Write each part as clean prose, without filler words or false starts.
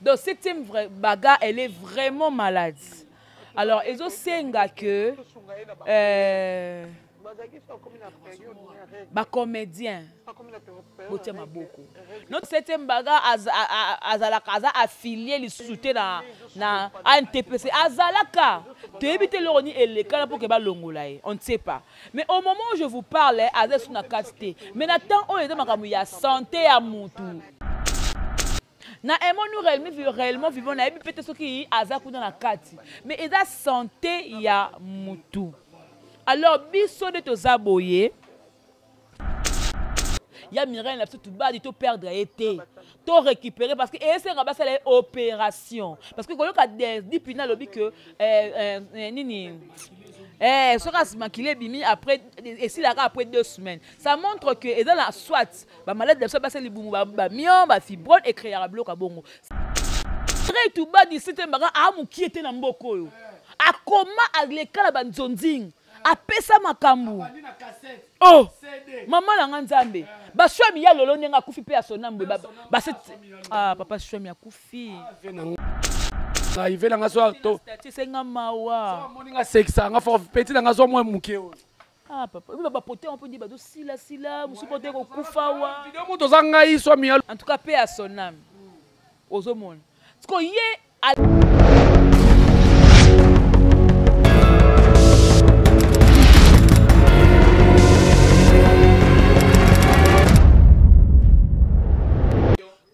Donc, septième bagarre, elle est vraiment malade. Alors, ils ont senga que comédien notre septième bagarre azalaka affilié les soutien na NTPC azalaka tu éviter l'orni et les cas pour que ba longola on ne sait pas. Mais au moment où je vous parle azé sous na qualité mais nattant on est dans ya santé à mutu na nous réellement vivons na ebi peut-être ce qui azaku dans la kati mais eza santé ya mutu. Alors biso de tozaboye il y a Mireille là tout bas dit to perdre été to récupérer parce que et c'est rabasser les opérations parce que quand on a dit puis na lobby que nini ce rasma qu'il est bimi après et si la après 2 semaines ça montre que et dans la soit ba malade de ça passer les boumou ba mion ba fibrone et créer un bloc à bongo très tout bas dit c'était maga amu qui était na mboko yo a comment à l'école ba nzonzing apesa makambu oh maman la nganzambe ba shwami ya lolo nenga kufi pe asonambe ba ah papa shwami akufi na ivela ngaso to senga mawa moninga sexa nga for petit nga zo mo muke o ah papa ba poté on peut dire ba do sila musu poté ko kufa wa video moto zanga iswa mi en tout cas pe asonambe ozomona tiko ye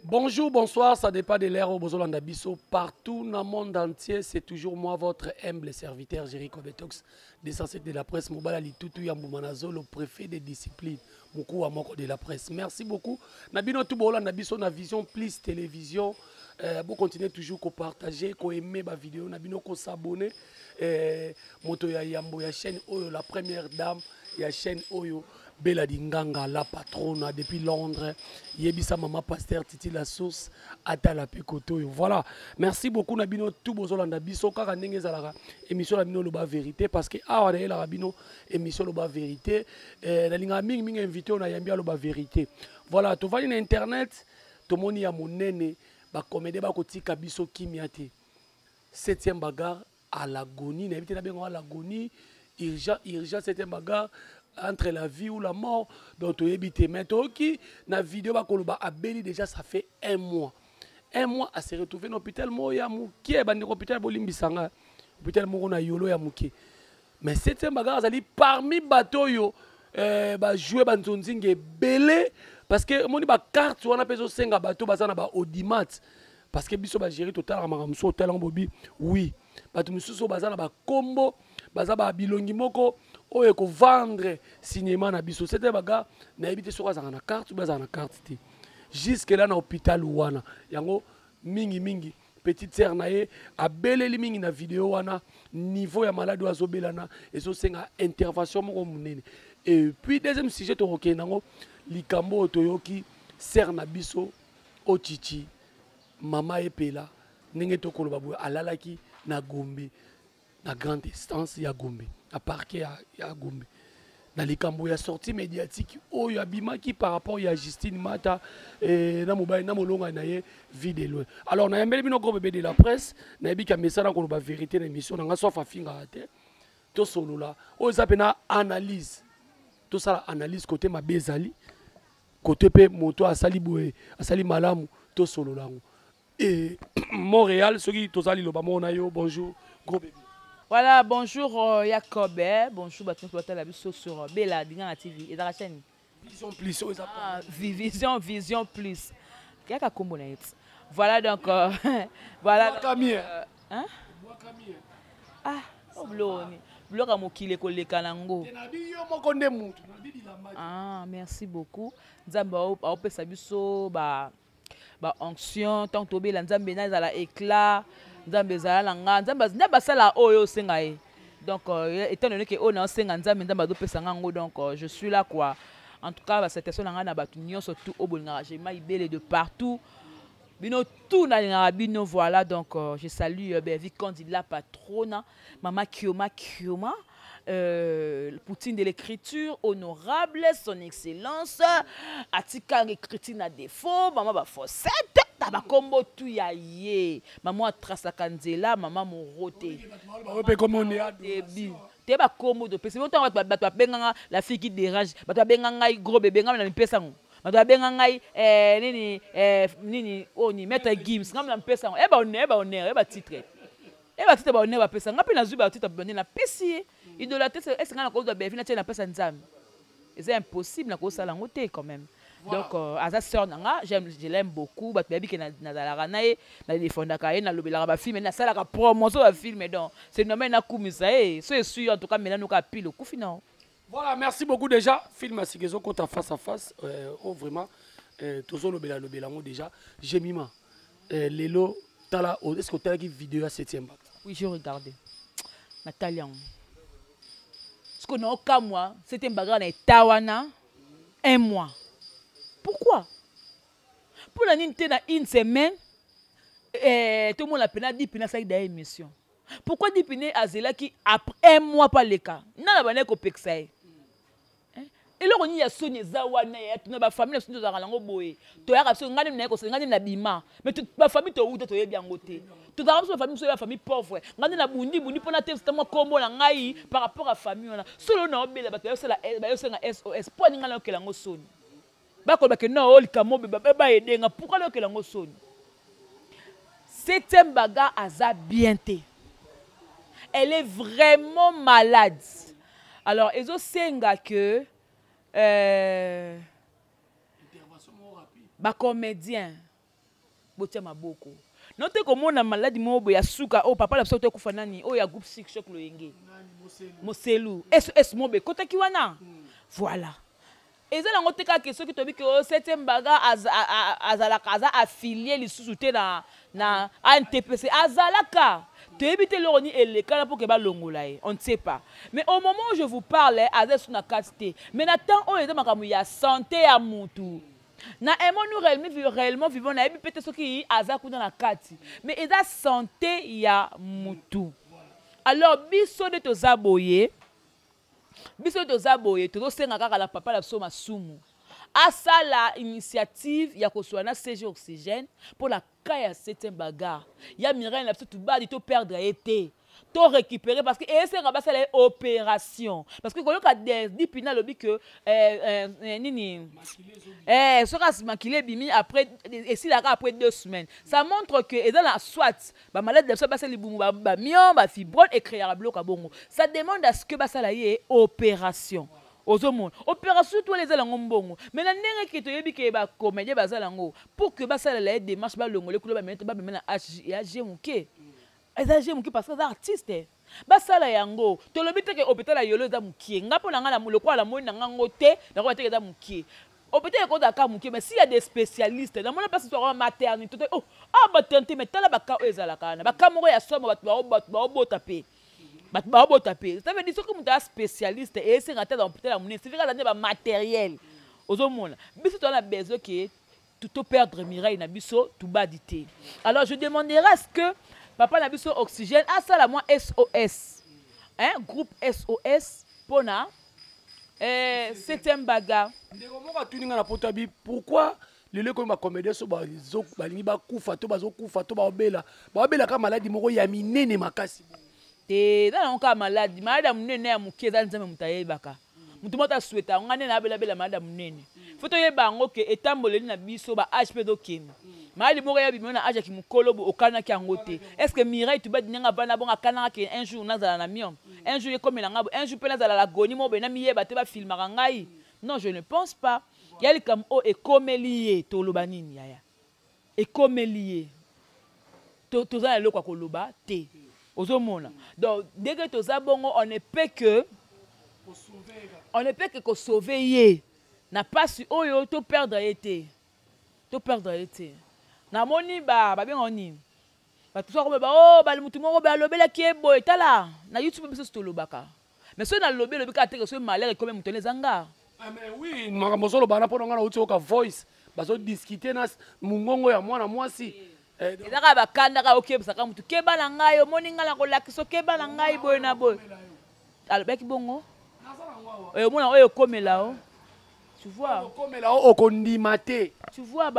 Bonjour, bonsoir, ça dépend de l'ère au Bozolanda Bisso. Partout dans le monde entier, c'est toujours moi, votre humble serviteur, Jericho Betox, des sensibles de la presse, Mobala Litutu Yambumanazo, le préfet des disciplines, Moukou Amoko de la presse. Merci beaucoup. Nabino Tubolanda Bisso, na Vision Plus Télévision. Vous continuez toujours à partager, à aimer ma vidéo, Nabino à s'abonner. Moto ya Yambo, ya chaîne Oyo, la première dame, ya chaîne Oyo. Bella Dinganga, la patronne depuis Londres, Yebisa Mama Pasteur Titi la source, Atala Pekoto. Voilà, merci beaucoup Nabino tout bozolanda biso kaka ndenge ezalaka émission Nabino loba vérité parce que awa na la Rabino émission loba vérité na linga mingi invité on a yambia loba vérité. Voilà, to vali na internet to moni ya monene ba comédie ba kotika biso kimiate. 7e bagarre à l'agonie, na évité na bengo à l'agonie, urgent 7e bagarre entre la vie ou la mort. Donc tu évites maintenant qui na vidéo ba koloba abeli déjà ça fait 1 mois. 1 mois à se retrouver dans l'hôpital mo ya muki e bandi hôpital bolimbisanga. Hôpital mo na yolo ya muki. Mais cette bagarre azali parmi bateau yo ba jouer ba nzonzinge belé parce que moni ba carte wana peso senga bateau bazana ba audimat parce que biso ba gérer total makamso hotel en bobi oui. Bato mususu bazana ba combo baza ba bilongi moko oyo ko vendre cinéma na biso c'était baga na ebité soka za na carte baza na carte ti jusque là na hôpital wana yango mingi petite sœur na ye abeleli mingi na vidéo wana niveau ya malade azobelana ezo senga intervention moko munene. Et puis deuxième sujet to rokenango likambo toyoki sœur na biso ochichi mama epela ndenge to koloba boye alalaki na Gombe na grande distance ya Gombe à parquet ya Gombe na likambo ya sortie médiatique oyo abimaki par rapport ya Justine Mata na mobile na molonga na ye vie de loin. Alors na yambeli bino gros bébé de la presse na yebika message ko ba vérité na émission na ngaso fa finga te to solola oyo za pena analyse to sala analyse côté mabezali côté pe moto asali boye asali malamu to solola ngo et Montréal ceux qui to sali loba mona yo bonjour gros bébé. Voilà, bonjour Jacob, bonjour la sur Bella Dinganga TV et dans la chaîne Vision Plus. Vision Plus. Voilà donc voilà. Hein? Ah, ah, merci beaucoup. Nzamba opesa biso ba onction tant to Bella nzambe na za éclat. Nzambe zala nga nzamba sala oyo senga e donc étant donné que on a senga nzambe nzamba do pesa ngango donc je suis là quoi. En tout cas cette personne nga na batu nyonso tout obolinga j'ai maibele de partout bino tout na linga bino voilà donc je salue Vicandi la patronne maman Kioma Poutine de l'écriture honorable son excellence atika écriture na défaut maman ba fossette ata bakombo tu ya ye maman atrasaka nzela maman morote te bakombo to pesi moto bato babenganga la fille qui dérange bato babenganga ngai gros bébé ngai na mipesa ngo bato babenganga ngai nini oni maître Gims ngai na mipesa ngo eba honneur eba titre ba honneur bapesa ngai pe nazwi ba titre ba na pesi idolâtre est-ce nga na ko do ba fina tie na pesa nzambe c'est impossible na ko sala ngo te quand même. Donc aza sœur nanga je l'aime beaucoup bato babi ke na zalaka na ye na defendaka ye na lobelaka ba film na salaka promotion ba film donc c'est nommé na kumisa so est sûr en tout cas maintenant ka pile au coup non. Voilà, merci beaucoup déjà. Film à Sigezo contre face à face oh vraiment toujours lobela ngo déjà Jemima lelo tala est-ce que tu as vu vidéo à 7e bac? Oui, j'ai regardé. Natalia. Parce que non ka moi, 7e bac na Tawana 1 mois. Pourquoi? Pour la ninte na une semaine, tout le monde a peine dit pina ça d'émission. Pourquoi dit pina azela qui après 1 mois pas le cas? Na ba ne ko pexai. Et là on y a sonné zawana ya tuna ba famille sonné za lango boye. To ya ka so ngani na ko so ngani na bima. Mais toute ba famille to uta to ye bien ngote. Tout d'abord so famille so ya famille pauvre. Ngani na bundi pona te c'est moi kombo na ngai par rapport à famille na. Solo na obela ba yo sala ba yo senga SOS. Po ninga na okela ngo soni. Pourquoi le soni? 7e baga aza bienté. Elle est vraiment malade. Alors, ils ont senga que comédien botia maboko. Notez comment on a maladie mobo ya suka oh papa la soto kufanani oh ya groupe six choc loyenge. Moselu. SOS mobe kota kiwana. Voilà. Et ça, on a question qui te dit que 7e baga azalaka affilié les sous-soutés na NTPC azalaka. Tu évites l'orni et les cas pour que ba longolaye. On ne sait pas. Mais au moment où je vous parle, azes na qualité. Mais n'attend on est makamu ya santé à mutu. Na nous réellement vivons na peut-être ce qui azaku dans la kati. Mais et la santé ya mutu. Alors biso de to zaboye biso toza boye tozosenga kaka la papa la soma sumu asala initiative ya koswana CG Oxygène pour la cas ya 7e bagarre ya Mireille na tout badi to perdre été to récupérer parce que esenga basala opération parce que koyoka dit pina lobi que nini soka makile bimi après et si la après 2 semaines ça montre que et dans la soit ba malade de ça basala libumu ba mion ba fibrome et créer bloc bongo ça demande à ce que basala yé opération aux hommes opération tous les alango mbongo mais na ndenge ki to yebi ke ba comédien basala ngo pour que basala la démarche ba longole kulo ba mettre ba mena HG muke Ezagé muki parce que c'est artiste. Basala yango. To lobi te ke hôpital ya yolo za mukie. Ngapo na nga na muloko la moni na ngo te, na ko te za mukie. Hôpital ko da ka mukie mais s'il y a des spécialistes, na mona pas sur maternité. Oh, maternité mais tala ba ka ezala kana. Ba ka moko ya somo ba bota pe. Ba bota pe. Ça veut dire que muta spécialiste et c'est ngata dans hôpital la moni, c'est vrai que ba matériel. Ozomona. Biso to na besoin que tout perdre Mireille na biso tout badité. Alors je demanderai à ce que Papa n'a besoin Oxygène, à ça la moi SOS. Hein, groupe SOS pona 7e baga. Pourquoi les gens comme comédien so ba kufa to bazo kufa to ba obela ka maladie moko ya minene makasi. Te na onka maladie, madame nene ya mukeza nzame mutaye baka. Mutu mota souhaita ngane na bela madame nene. Foto yeba ngo ke etamboleli na biso ba HP do kem. Mali moko ya bimona aja ki mukolobo okana ki angote. Est-ce que Mireille tu ba dinga bana bonga kana ki un jour nazala na mion. Un jour yekomela ngabo, un jour pena zala la goni mo bena miyeba te ba filmaka ngai. Non, je ne pense pas. Yali comme o ekomelié to loba nini yaya. Ekomelié. To za le kwa koloba te. Ozomona. Donc dès que to za bongo on ne peut que sauver ye. Na pas su oyo to perdre été. To perdre été. Na moni ba bengoni ba tout ça ba oh ba mutu moko ba lobela ki boy tala na YouTube biso to lobaka mais so na lobe ka te que so malheur comme mutu lezanga mais oui makambo solo bana pona ngana uti oka voice bazo discuter na mungongo ya mwana mwasi ezaka bakanda ka okebisa mutu keba na ngai yo moni ngala ko lakiso keba na ngai boy na boy alobeki bongo mona oyo komela o Tu vois? Comme là, au condimate. Tu vois,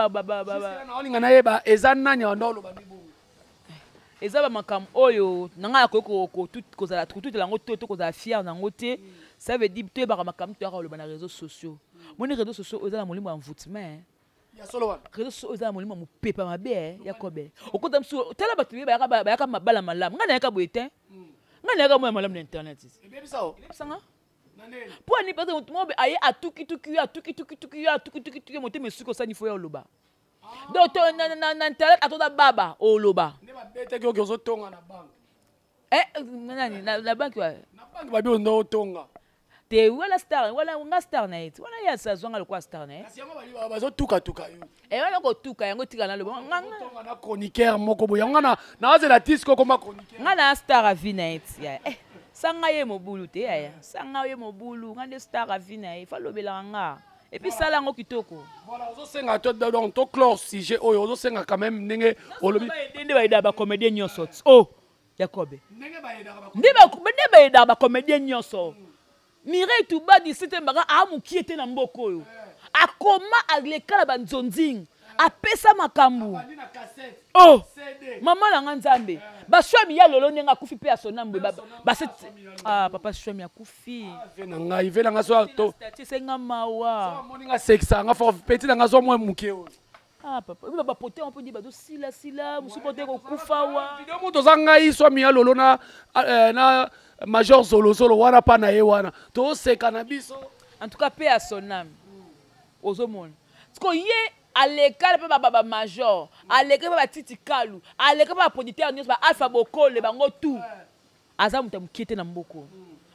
eza ba makam oyo nanga ko tout kozala tout lango to kozala fier nango te. Ça veut dire to ba makam to ka na réseaux sociaux. Moni réseaux sociaux eza la molimo envoûtement. Ya solo réseaux sociaux eza la molimo mu pepa mabe ya kobe. Okota msu tala batu ba ka mabala malam. Ngana ka boete. Ngana ka mo malam na internet. Ebebi sao? Sanga? Pour ni parce que moi aye atuki monter mes suko ça ni faut ya loba. Donc na internet atoda baba o loba. Ne ba bete ko ko tonga na bank. Nani na bank wa. Na bank ba bi ndo tonga. Te wala star wala nga star na it. Wala ya sa zonga le kwa star na. Kasi yango ba bazo tuka yo. Wala ko tuka yango tika na loba. Tonga na chroniqueur moko bo yango na azela disco comme chroniqueur. Nga na star a vie na it. Ya. Sanga ye mobulu te ya. Sanga ye mobulu nga de star a vie na it. Fa lobela nga. Et puis ça là ngo kitoko. Voilà, on senga to donc to clore sujet oyo on senga quand même ndenge olobi. Ndenge ba ida ba comédien nyonso. Oh, Jacob. Ndenge ba ida ba comédien nyonso. Mireille Touba d'ici te mbaka amuki ete na mboko oyo. Akoma aglekala ba nzonzing. Apesa makambu. Oh, maman na nzambe. Ba shwami ya lolo nenga kufi pe asonambe ba papa shwami akufi. Vena ngai vela ngaso to. Senga mawa. So moninga sexa nga fo petit na ngaso mo muke o. Papa, ba pote on peut dire ba do sila musu pote ko kufa wa. Video moto zanga yi swami ya lolo na major solo wana pa na ye wana. To seka na biso. En tout cas pe asonambe. Ozomona. Parce ye à l'école pas major à l'école pas titi kalu à l'école pas producteur news ba alpha bokole bango tout aza muta mukete na mboko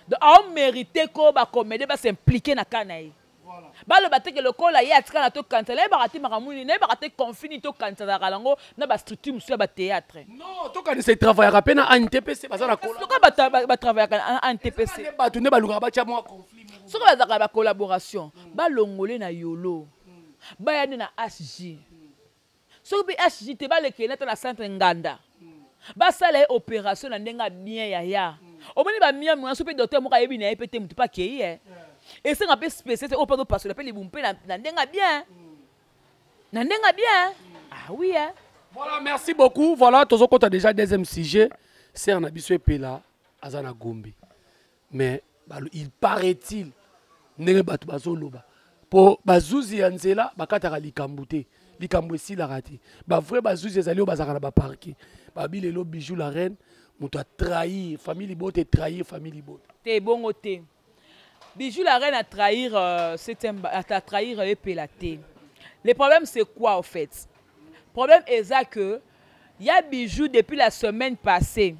donc on mérité ko ba comédie ba s'impliquer na kanaï voilà ba le batte que le kola ye atika na to kantala ba rati makamuni ne ba rati confini to kantala kalango na ba structure musu ba théâtre non to kan se travailler rapena na NTPC ba za na kola ba travailler na NTPC ba tu ne ba luka ba tia mo conflit so ba za ba collaboration ba longolé na yolo bayani na HG so bi HG te ba lekena ta na centre nganda ba sala opération na ndenga bien ya omoni ba mia mwa so pe docteur mo ka yebi na epete mutu pa kei et c'est un peu spécial c'est au pas de passer l'appel les boumper na ndenga bien ah oui voilà merci beaucoup voilà tous on a déjà deuxième sujet c'est un abisso epela azana gombe mais il paraît-il ndenge batu bazoloba po bazuzi ya nzela bakataka likambo te likambo esilaka te bavrai bazuzi ezali oyo bazalaka na baparke babi lelo bijou la reine moto atrahir famille libote trahir famille libote te bongo te bijou la reine a trahir epela te. Le problème c'est quoi en fait? Le problème est que il y a bijou depuis la semaine passée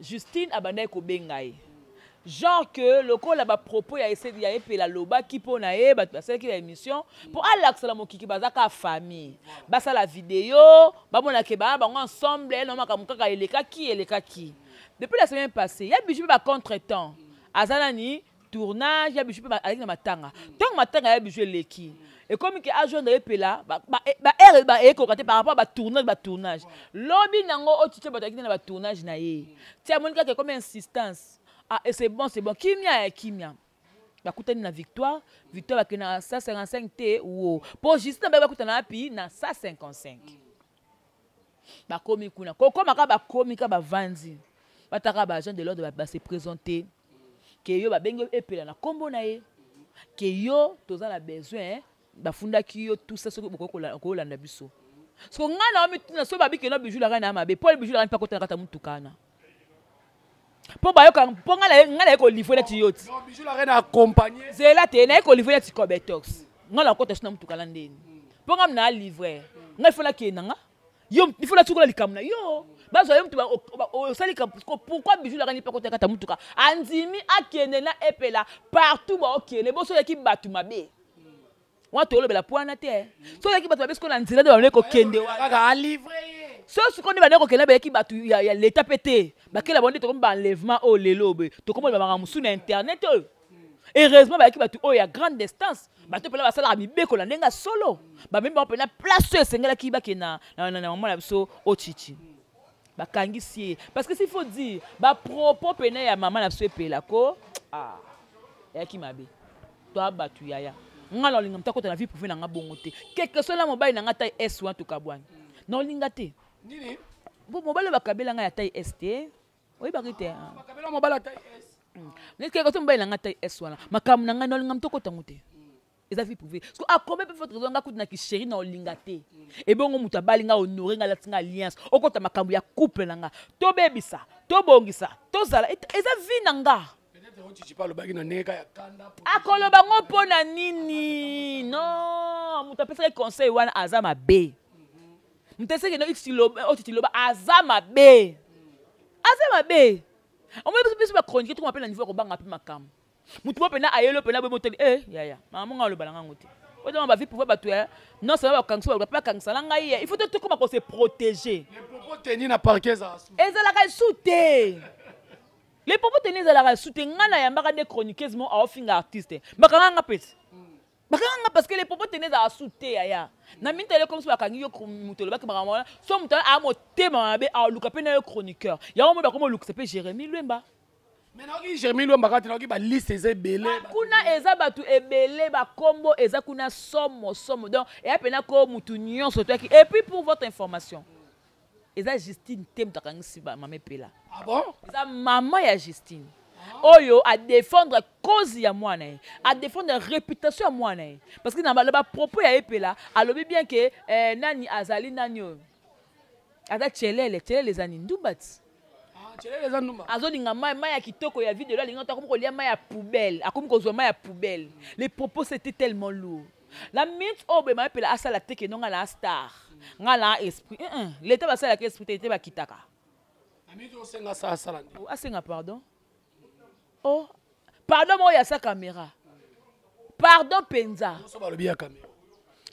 Justine abandai ko bengai genre que le col là-bas propos il a essayé d'y aller la loba qui pour naé bah c'est qui la émission pour aller la mokiki bazaka famille bah ça la vidéo bah bon la keba bah ensemble non ma kamukaka eleka ki depuis la semaine passée il y a bijou ba contretemps azalani tournage il y a bijou ba avec na matanga tant matanga il y a bijou leki et comme que agent de epela ba eko katé par rapport à tournage lobby nango o tite ba takina ba tournage na ye tia monika que comme insistance. Ah, et c'est bon. Kimia. Bah, écoutez, na victoire va que na 155 T ou pour juste na ba écoutez na pi na 155. Bah, komi kuna. Koko maka ba komi ka ba vanzi. Ba taka ba agent de l'ordre ba se présenter. Que yo ba bengo epela na kombo na ye. Que yo toza na besoin ba funda ki yo tout ça ce ko la na biso. Parce que ngana mi na so ba bi que na bijou la reine na mabe. Pour bijou la reine pas ko tanga ta mutukana. Pour ngala ko livrer ti yoti non bijou la reine accompagner zela te na ko livrer ti Cobetox ngala ko tesna mutu kala ndeni pour ngam na livrer ngal fola ke nanga yo il faut la tukola likamna yo bazo yo mutu o sali ka pourquoi bijou la reine pas ko teka mutu ka anzimi akene na epela partout ba okele bo so yaki batu mabe wa to lobela poana te so yaki batu mabe ko na nzela de ba ko kende wa kaka livrer so ce qu'on va dire que là qui batu il y a l'état pété ba que la bonne to comme enlèvement au lelobe to comme ba musu na internet heureusement ba qui batu oh il y a grande distance ba to pela ba sala mi beko la ndenga solo ba même ba pena place sengela ki ba ke na maman la biso o chichi ba kangisi parce que s'il faut dire ba propos pena ya maman la biso pela ko ah ya ki mabe to abatu yaya ngala linga mtakota na vie privée na nga bongo te quelque soit la mobile na nga taille S1 to kabwani na linga te nini bo mobile bakabela nga ya taille ST oui bakite bakabela mobile taille S mais quelque soit mobile na nga taille S1 makam na nga na linga mtakota ngote eza vie privée parce que a combien peut faire nga kutu na ki chéri na linga te et bongo muta balinga honorer nga latinga alliance okota makambo ya couple na nga to bebisa to bongisa to zala eza vie na nga akoloba ngo mpo na nini non moto apesaki conseil wana aza mabe moto eseki no otitiloba aza mabe omoi biso bachronique toko mapena niveau ya kobanga mpe makambo moto mo mpena ayelo mpena boye moteli yaya mama monga aloba na ngango te odema bavi pouvoir bato ya non seulement bakangisa baluka mpe bakangisa na ngai ye il faut tokoma kose protéger ezalaka esu te les propos tenus à la soutenir na yambaka des chroniqueuses mo a finga artiste bakanga pesi bakanga parce que les propos tenus à soutenir aya na mintele comme ça bakangi yo mutolo baki bakama so mutolo a motema mabe a luka pe na yo chroniqueur ya mo bakoma luka pe Jérémy Lwemba mais na ki Jérémy Lwemba kati na ki ba liste ezebele kuna eza batu ebele ba kombo eza kuna somo donc et apena ko mutu nyonso to ki et puis pour votre information eza Justine tem takangisi ba mame pela ah bon eza maman ya Justine oyo a défendre cause ya mwana a défendre réputation ya mwana parce que na ba propos ya epela alobi bien que nani azali nani aza chelele zani ndumbati chelele za ndumba azolinga mai ya kitoko ya vidéo la linga takomo kolia mai ya poubelle akomi kozwa mai ya poubelle les propos c'était tellement lourd la minute obe ma epela asala teke nonga na star nga na esprit l'état va sala que esprit était ba kitaka amito senga sa sala asenga pardon oh pardon mo ya sa caméra pardon penza so ba lobi ya caméra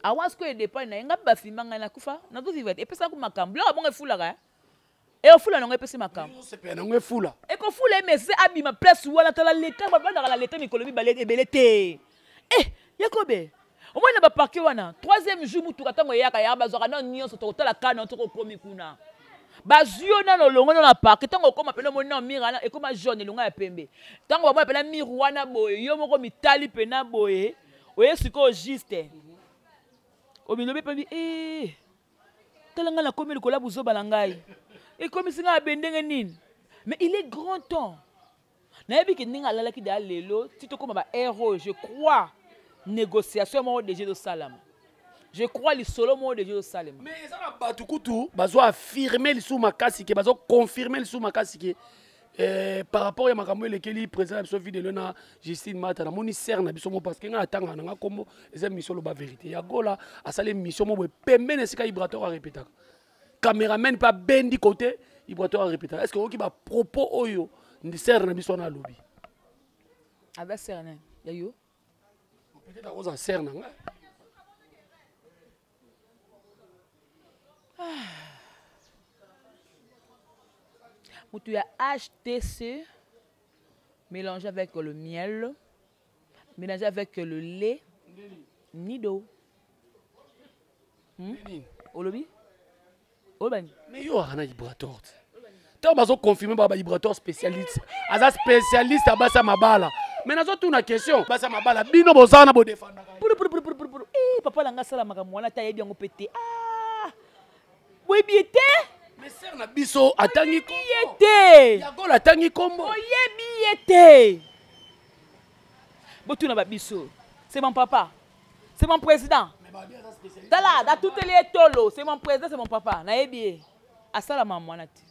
awas ko dépend na nga ba filmanga na kufa na to vivre et pesa ko makambo la bonga fulaka et ofula na ngepesa makambo se pe na ngefula et ko fula mais c'est abima place wala tala leta ba na la leta mikolobi ba ebelete yakobe au moins na ba parquet wana troisième jour mutu katango yaka ya bazwaka na nyonso to tala kana to komi kuna bazio na longo na parquet tango koma pena mona mira e koma jaune longa ya pembe tango ba pena miru wana boye yo moko mitali pena boye oye siko juste obilobi pembi talanga na komi likola buzo balangai et comme si nga bendenge nini mais il est grand temps na yebi ke ninga lala ki da lelo tito koma ba héros je crois négociation mo de Jésus Salam je crois les solo mo de Jésus Salam mais ça na batu kutu bazo affirmer le sous makasi ke bazo confirmer le sous makasi ke par rapport à makambo lekeli président biso vidéo na Justine Mata na moni ser na biso mo parce que nga atanga na nga kombo eza mission lo ba vérité ya gola asale mission mo pembene sika vibratoire a répéter caméraman pas bendi côté vibratoire a répéter est-ce que oki ba propos oyo ndi ser na biso na lobby avec ser na ya yo peut-être à cause de ser na nga tu as HTC mélangé avec le miel, mélangé avec le lait, Nido. Olobi? Olbani? Mais yo, on a vibrateur. Tu as confirmé que vibrateur spécialiste. Aza spécialiste à basa mabala. Mais nous avons une question. Basa mabala, bino bozana bo défendre. Papa langa sala makambo wana ta yebi yango pété. Ah! Oui biété? Mais ser na biso atangi kombo. Biété. Ya gola atangi kombo. Oye biété. Botuna ba biso. C'est mon papa. C'est mon président. Dala, da toutes les tolo, c'est mon président, c'est mon papa. Na yebi. Asala maman wana ti.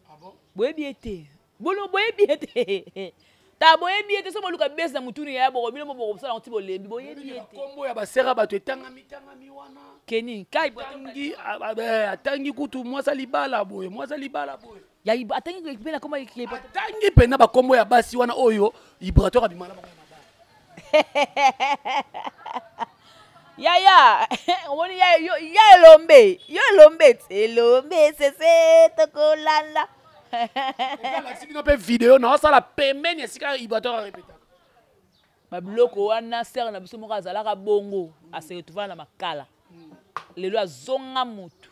Ah bon? Boye biété. Bolo boye biété. Ta boye biété so moluka bese na mutuni ya bo bino mo bo sala onti bo lembi boye biété. Kombo ya ba sera ba to tangami wana. Keni kai Atangi atangi kutu mwasa libala boye ya atangi pena koma atangi pena ba kombo ya basi wana oyo vibrateur abimana ba ya omoni ya lombe c'est tokolala la sibino pe vidéo na sala pembeni esika vibrateur a répéter ba bloko wana ser na biso moko azalaka bongo ase retrouver na makala lelo azonga mutu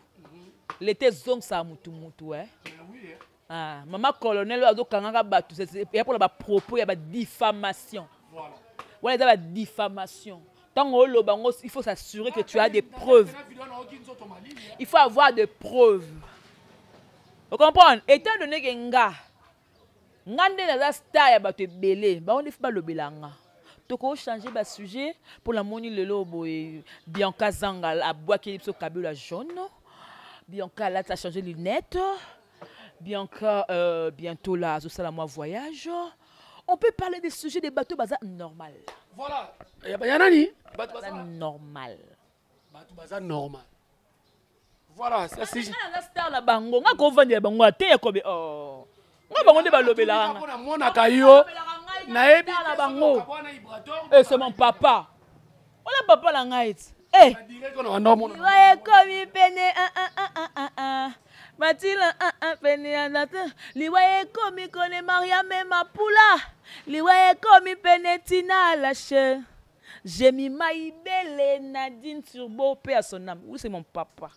l'été zongsa mutu ah maman colonel azokangaka batu ya pour ba propos ya ba diffamation Voilà, il y a la diffamation. Tant que il faut s'assurer que tu as des preuves. Il faut avoir des preuves. Vous comprenez? Étant donné que Ngande na star ya bato belé, ba on faut le belanga. Toko changer ba sujet pour la moni lelo boy Bianca Zanga a bois qui so kabila jaune. Bianca là a changé lunettes. Bianca bientôt là zo sala moi voyage. On peut parler des sujets des bateaux baza normal. Voilà. Ya nani? Baza normal. Bateau baza normal. Voilà, ça c'est la star na bango, nga ko vendre bango te ko be oh. Nga bango nde balobela nga. Na mona kayo. Na ebi na bango. C'est mon papa. On a papa la ngai. Eh. Ouais, comme pene Matila pene anata. Liwaye comme kone Mariam Mapula. Liwaye comme pene Tina lâche. J'ai mis Maïbele Nadine Turbo paix à son âme. Oui, c'est mon papa.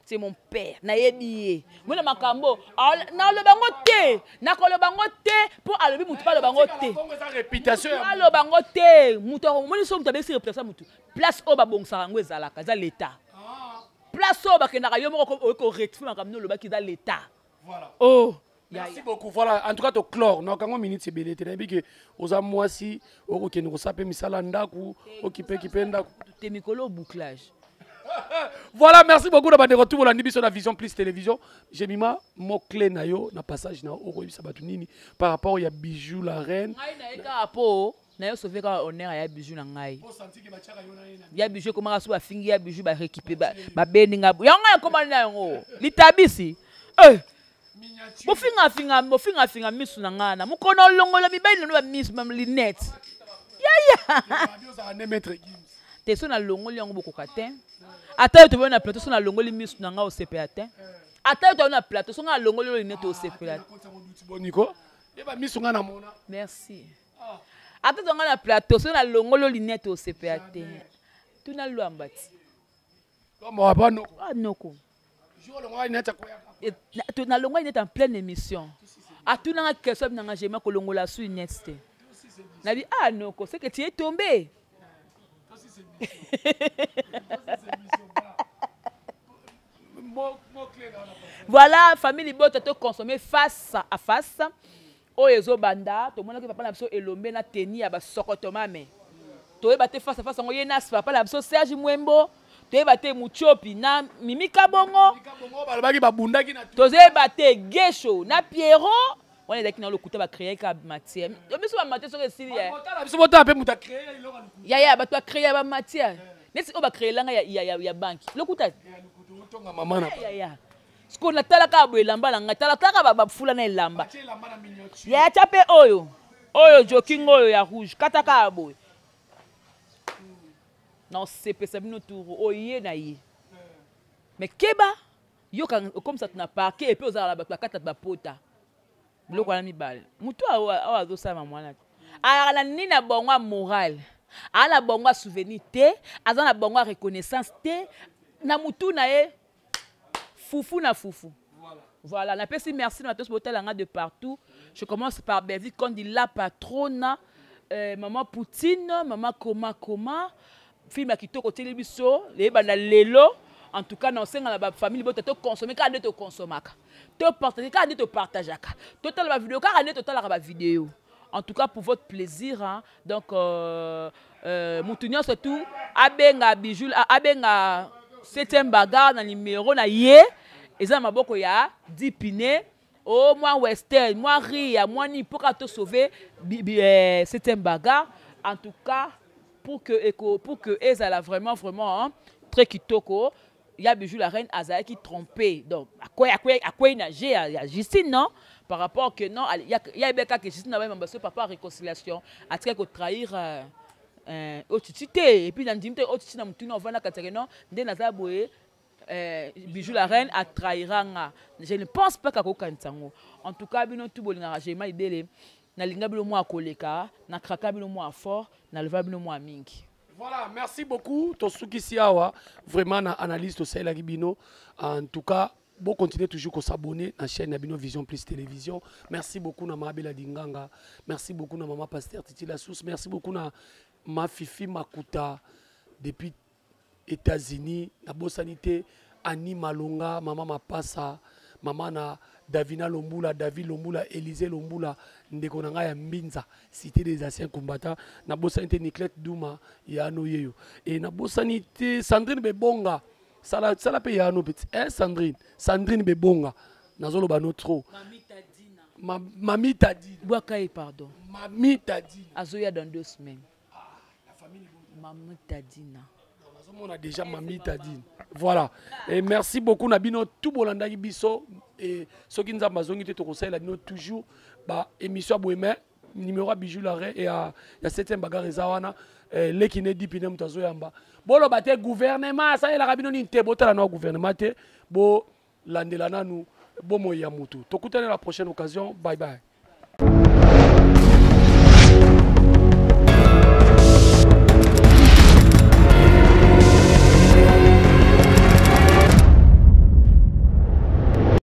C'est mon père. Nayebi. Moi na makambo. Na le bango te. Na ko le bango te pour alobi mutu pa le bango te. Réputation. Na le bango te. Mutu mo ni so mutu abesi replacer mutu. Place o ba bongsa ngo ezalaka za l'état. Place o ba kenaka yo moko ko rectifier makamno le ba ki za l'état. Voilà. Oh. Merci beaucoup. Voilà, en tout cas, tu clore. Non, quand on minute, c'est bien. Tu as dit que aux amours, si, au Kenya, on s'appelle Misalanda, ou occupé, qui peine. T'es micolo bouclage. Voilà, merci beaucoup d'avoir de retour pour la Nibiso la Vision Plus Télévision. J'ai mis ma mot clé na yo na passage na oro sabatunini par rapport il y a Bijou la reine. Ngai na eka po na yo sauver ka honneur ya Bijou na ngai. Ya Bijou comment aso ba fingi ya Bijou ba récupérer ba beninga. Yanga comment na yo litabisi. Mofinga finga misu na ngana. Mukono longola mibaili no ba misu mam linet. Ya. Te so na longoli yango bokoka te. Ata to na plateau so na longoli misu na nga o CPA te. Ata to na plateau so na longoli lo linet o CPA. Boniko. E ba misu nga na mona. Merci. Ata to nga na plateau so na longoli linet o CPA te. Tu na luambati. Comment va no? Ah noko. Jo lo nga linet ko ya. Tu na longoli linet en pleine émission. A tu na question na nga jema ko longola su linet te. Na bi ah noko, c'est que tu es tombé. Voilà, famille Liboto te consommer face à face. O ezo banda, to mona ke papa na biso elombe na teni ya ba sokotoma me. To e batte face à face ngo yena papa na biso Serge Mwembo, to e batte Muchopi na Mimika Bongo. Balabaki babundaki na to e batte Gesho na Pierrot. On est d'accord dans le côté va créer ka matière. Yo biso ba matière so ke sili ya. Biso bota pe muta créer iloko. Ya ba to créer ba matière. Nesi o ba créer langa ya banki. Lokuta. Tonga mama na. Ya. Sko na tala ka bo elamba na nga tala ka ba fula na elamba. Ya chape oyo. Oyo joking oyo ya rouge kata ka bo. Non c'est pesa bino tour oye na ye. Mais keba yo comme ça tu n'as pas et puis ozala ba kata ba pota. Bloko na mibale. Mutu awa azo sama mwana. Ala nini na bongwa moral. Ala bongwa souvenir te, azana bongwa reconnaissance te, na mutu na e foufou na foufou. Voilà, la personne merci à tous botel de partout. Je commence par Belgique quand dit la patronne, maman Poutine, maman Koma, film qui to côté biso, les bana lelo. En tout cas, dans la famille, tu as consommé, quand tu consommes, tu partages, quand tu partages, total la vidéo, quand tu as la vidéo. En tout cas, pour votre plaisir, hein. Donc, Moutounia surtout, abenga bijou, abenga 7e bagarre dans numéro na ye, et ça m'a beaucoup ya 10 pinés. Oh, moi Western, moi Ria, moi ni pour te sauver 7e bagarre. En tout cas, pour que Ezala vraiment hein, très kitoko. Il y a Bijou la reine Azaï qui trompé. Donc, à quoi il y a Justine, non? Par rapport que non, il y a Becca que Justine n'avait même pas papa réconciliation. À ce qu'il trahir Otitité. Et puis, dans le dimité, Otitité, on va dans non, dès Nazaboué, Bijou la reine a trahiranga. Je ne pense pas qu'à Kokantango. En tout cas, bino tout bon j'ai mal délai. Na linga bino mo akoleka, na kraka bino mo fort, na leva bino mo mingi. Voilà, merci beaucoup. Tosuki Siawa, vraiment, na analyse de Saïla Gibino. En tout cas, bon, continuez toujours à s'abonner à la chaîne Nabino Vision Plus Télévision. Merci beaucoup, na Mabela Dinganga. Merci beaucoup, na Maman Pasteur Titi La Source. Merci beaucoup, na ma fifi makuta depuis États-Unis na bosanité Annie Malonga mama mapasa mama na Davina Lombula, David Lombula, Élisée Lombula, Ndekonanga ya Mbinza, cité des anciens combattants, na bosanité Nicolette Douma, Yano Yeyo. Et na bosanité Sandrine Bebonga, sala pe Yano petit. Sandrine Bebonga, nazolo ba notre. Mamie Tadina. Mamie Tadina. Boakaï, pardon. Mamie Tadina. Azoya dans 2 semaines. Ah, la famille Mamie Tadina. On a déjà Mamie Tadine. Voilà. Et merci beaucoup Nabino tout bolanda biso et ceux qui nous amazongi te conseil la bino toujours ba émission boémé numéro bijou l'arrêt et à 7e bagarre zawana les qui ne dit pine mutazo yamba. Bolo bate gouvernement ça y la rabino ni te botala no gouvernement te bo landela nanu bo moya mutu. Tokutana la prochaine occasion. Bye bye.